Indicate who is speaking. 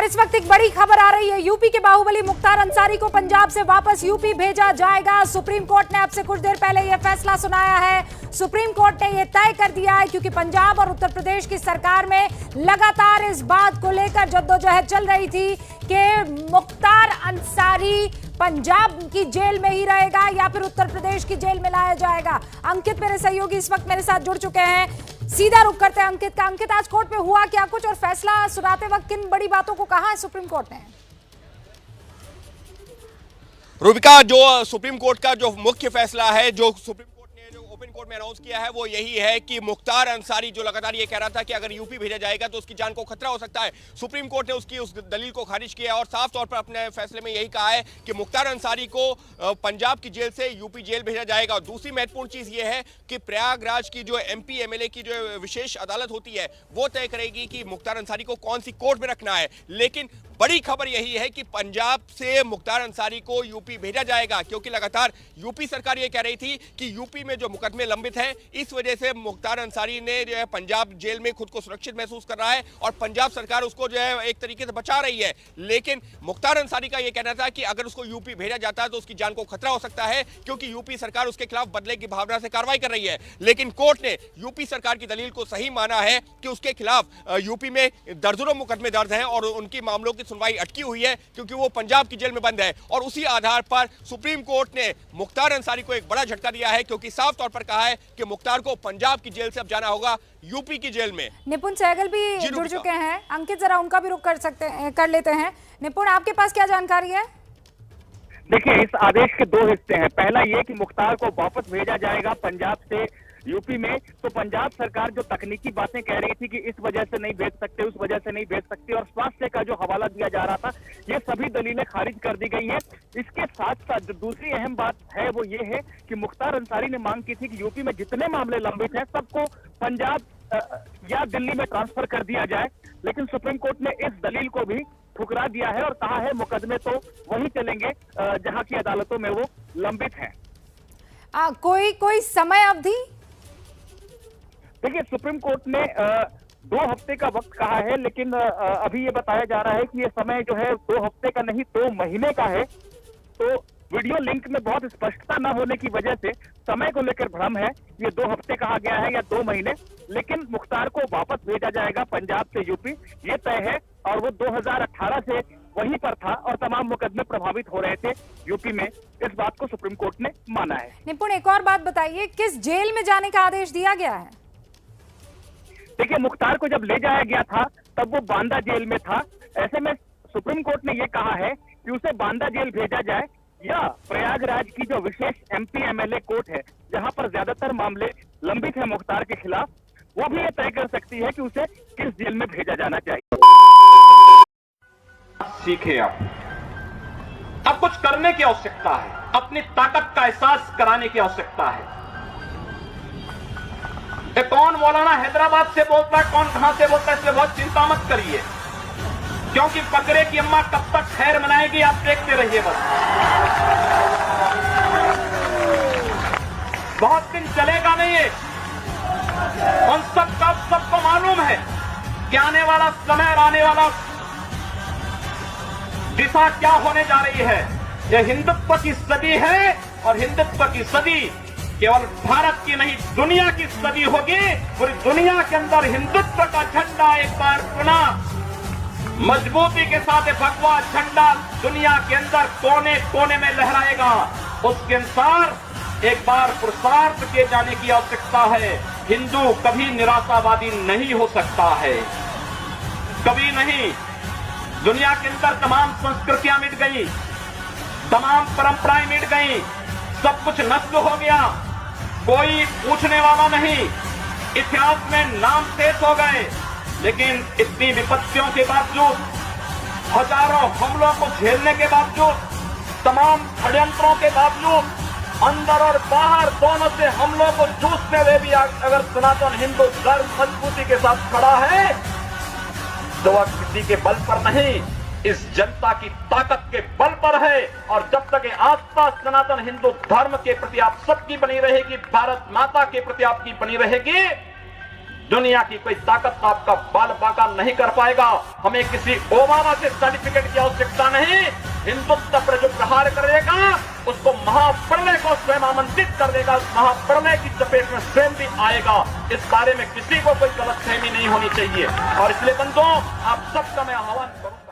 Speaker 1: इस वक्त एक बड़ी खबर आ रही है। यूपी के बाहुबली मुख्तार अंसारी को पंजाब से वापस यूपी भेजा जाएगा। सुप्रीम कोर्ट ने अब से कुछ देर पहले यह फैसला सुनाया है। सुप्रीम कोर्ट ने यह तय कर दिया है क्योंकि पंजाब और उत्तर प्रदेश की सरकार में लगातार इस बात को लेकर जद्दोजहद चल रही थी कि मुख्तार अंसारी पंजाब की जेल में ही रहेगा या फिर उत्तर प्रदेश की जेल में लाया जाएगा। अंकित मेरे सहयोगी इस वक्त मेरे साथ जुड़ चुके हैं। सीधा रुख करते हैं अंकित का। अंकित, आज कोर्ट में हुआ क्या कुछ और फैसला सुनाते वक्त किन बड़ी बातों को कहा है सुप्रीम कोर्ट ने?
Speaker 2: रूबिका, जो सुप्रीम कोर्ट का जो मुख्य फैसला है, जो सुप्रीम कोर्ट ने जो ओपन कोर्ट में अनाउंस किया है, वो यही है कि मुख्तार अंसारी जो लगातार ये कह रहा था कि अगर यूपी भेजा जाएगा तो उसकी जान को खतरा हो सकता है, सुप्रीम कोर्ट ने उसकी उस दलील को खारिज किया और साफ तौर पर अपने फैसले में यही कहा है कि मुख्तार अंसारी को पंजाब की जेल से यूपी जेल भेजा जाएगा। और दूसरी महत्वपूर्ण चीज ये है कि प्रयागराज की जो एमपी एमएलए की जो विशेष अदालत होती है वो तय करेगी कि मुख्तार अंसारी को कौन सी कोर्ट में रखना है। लेकिन बड़ी खबर यही है कि पंजाब से मुख्तार अंसारी को यूपी भेजा जाएगा, क्योंकि लगातार यूपी सरकार ये कह रही थी कि यूपी में जो मुकदमे लंबित हैं, इस वजह से मुख्तार अंसारी ने जो है पंजाब जेल में खुद को सुरक्षित महसूस कर रहा है और पंजाब सरकार उसको जो है एक तरीके से बचा रही है। लेकिन मुख्तार अंसारी का यह कहना था कि अगर उसको यूपी भेजा जाता है तो उसकी जान को खतरा हो सकता है, क्योंकि यूपी सरकार उसके खिलाफ बदले की भावना से कार्रवाई कर रही है। लेकिन कोर्ट ने यूपी सरकार की दलील को सही माना है कि उसके खिलाफ यूपी में दर्जनों मुकदमे दर्ज हैं और उनकी मामलों की सुनवाई अटकी हुई है, क्योंकि वो पंजाब की जेल में बंद है। और उसी आधार पर सुप्रीम कोर्ट ने मुख्तार अंसारी को एक बड़ा झटका दिया है, क्योंकि साफ तौर पर कहा है कि मुख्तार को पंजाब की जेल से अब जाना होगा यूपी की जेल में।
Speaker 1: निपुण सहगल भी जुड़ चुके हैं। अंकित, जरा उनका भी रुख कर लेते हैं। निपुण, आपके पास क्या जानकारी है?
Speaker 3: देखिए, इस आदेश के दो हिस्से हैं। पहला ये कि मुख्तार को वापस भेजा जाएगा पंजाब से यूपी में। तो पंजाब सरकार जो तकनीकी बातें कह रही थी कि इस वजह से नहीं भेज सकते, उस वजह से नहीं भेज सकते, और स्वास्थ्य का जो हवाला दिया जा रहा था, ये सभी दलीलें खारिज कर दी गई हैं। इसके साथ साथ जो दूसरी अहम बात है वो ये है कि मुख्तार अंसारी ने मांग की थी कि यूपी में जितने मामले लंबित हैं सबको पंजाब या दिल्ली में ट्रांसफर कर दिया जाए। लेकिन सुप्रीम कोर्ट ने इस दलील को भी ठुकरा दिया है और कहा है मुकदमे तो वही चलेंगे जहां की अदालतों में वो लंबित हैं।
Speaker 1: कोई समय अवधि?
Speaker 3: देखिए, सुप्रीम कोर्ट ने 2 हफ्ते का वक्त कहा है, लेकिन अभी ये बताया जा रहा है कि ये समय जो है 2 हफ्ते का नहीं 2 महीने का है। तो वीडियो लिंक में बहुत स्पष्टता न होने की वजह से समय को लेकर भ्रम है। ये 2 हफ्ते कहा गया है या 2 महीने, लेकिन मुख्तार को वापस भेजा जाएगा पंजाब से यूपी, ये तय है। और वो 2018 से वहीं पर था और तमाम मुकदमे प्रभावित हो रहे थे यूपी में। इस बात को सुप्रीम कोर्ट ने माना है।
Speaker 1: निपुण, एक और बात बताइए, किस जेल में जाने का आदेश दिया गया है?
Speaker 3: देखिए, मुख्तार को जब ले जाया गया था तब वो बांदा जेल में था। ऐसे में सुप्रीम कोर्ट ने ये कहा है कि उसे बांदा जेल भेजा जाए या प्रयागराज की जो विशेष एमपी एमएलए कोर्ट है, जहां पर ज्यादातर मामले लंबित है मुख्तार के खिलाफ, वो भी ये तय कर सकती है कि उसे किस जेल में भेजा जाना चाहिए।
Speaker 4: सीखे अब कुछ करने की आवश्यकता है, अपनी ताकत का एहसास कराने की आवश्यकता है। कौन मौलाना हैदराबाद से बोलता है, कौन कहां से बोलता है, इसमें बहुत चिंता मत करिए, क्योंकि बकरे की अम्मा कब तक खैर मनाएगी आप देखते रहिए। बस बहुत दिन चलेगा नहीं ये, उन सबको मालूम है कि आने वाला समय और आने वाला दिशा क्या होने जा रही है। यह हिंदुत्व की सदी है और हिंदुत्व की सदी केवल भारत की नहीं दुनिया की सदी होगी। पूरी दुनिया के अंदर हिंदुत्व का झंडा एक बार पुनः मजबूती के साथ भगवा झंडा दुनिया के अंदर कोने कोने में लहराएगा। उसके अनुसार एक बार पुरुषार्थ किए जाने की आवश्यकता है। हिंदू कभी निराशावादी नहीं हो सकता है, कभी नहीं। दुनिया के अंदर तमाम संस्कृतियां मिट गई, तमाम परंपराएं मिट गई, सब कुछ नष्ट हो गया, कोई पूछने वाला नहीं, इतिहास में नाम शेष हो गए। लेकिन इतनी विपत्तियों के बावजूद, हजारों हमलों को झेलने के बावजूद, तमाम षड्यंत्रों के बावजूद, अंदर और बाहर दोनों से हमलों को जूझते हुए भी अगर सनातन हिंदू धर्म मजबूती के साथ खड़ा है तो वह किसी के बल पर नहीं, इस जनता की ताकत के बल पर है। और जब तक आस्था सनातन हिंदू धर्म के प्रति आप सबकी बनी रहेगी, भारत माता के प्रति आपकी बनी रहेगी, दुनिया की कोई ताकत आपका बाल बांका नहीं कर पाएगा। हमें किसी ओबामा से सर्टिफिकेट की आवश्यकता नहीं। हिंदुत्व पर जो प्रहार करेगा उसको महाप्रलय को स्वयं आमंत्रित कर देगा। महाप्रलय की चपेट में स्वयं भी आएगा। इस बारे में किसी को कोई गलतफहमी नहीं होनी चाहिए। और इसलिए बंधुओं, आप सबका मैं आह्वान करूंगा।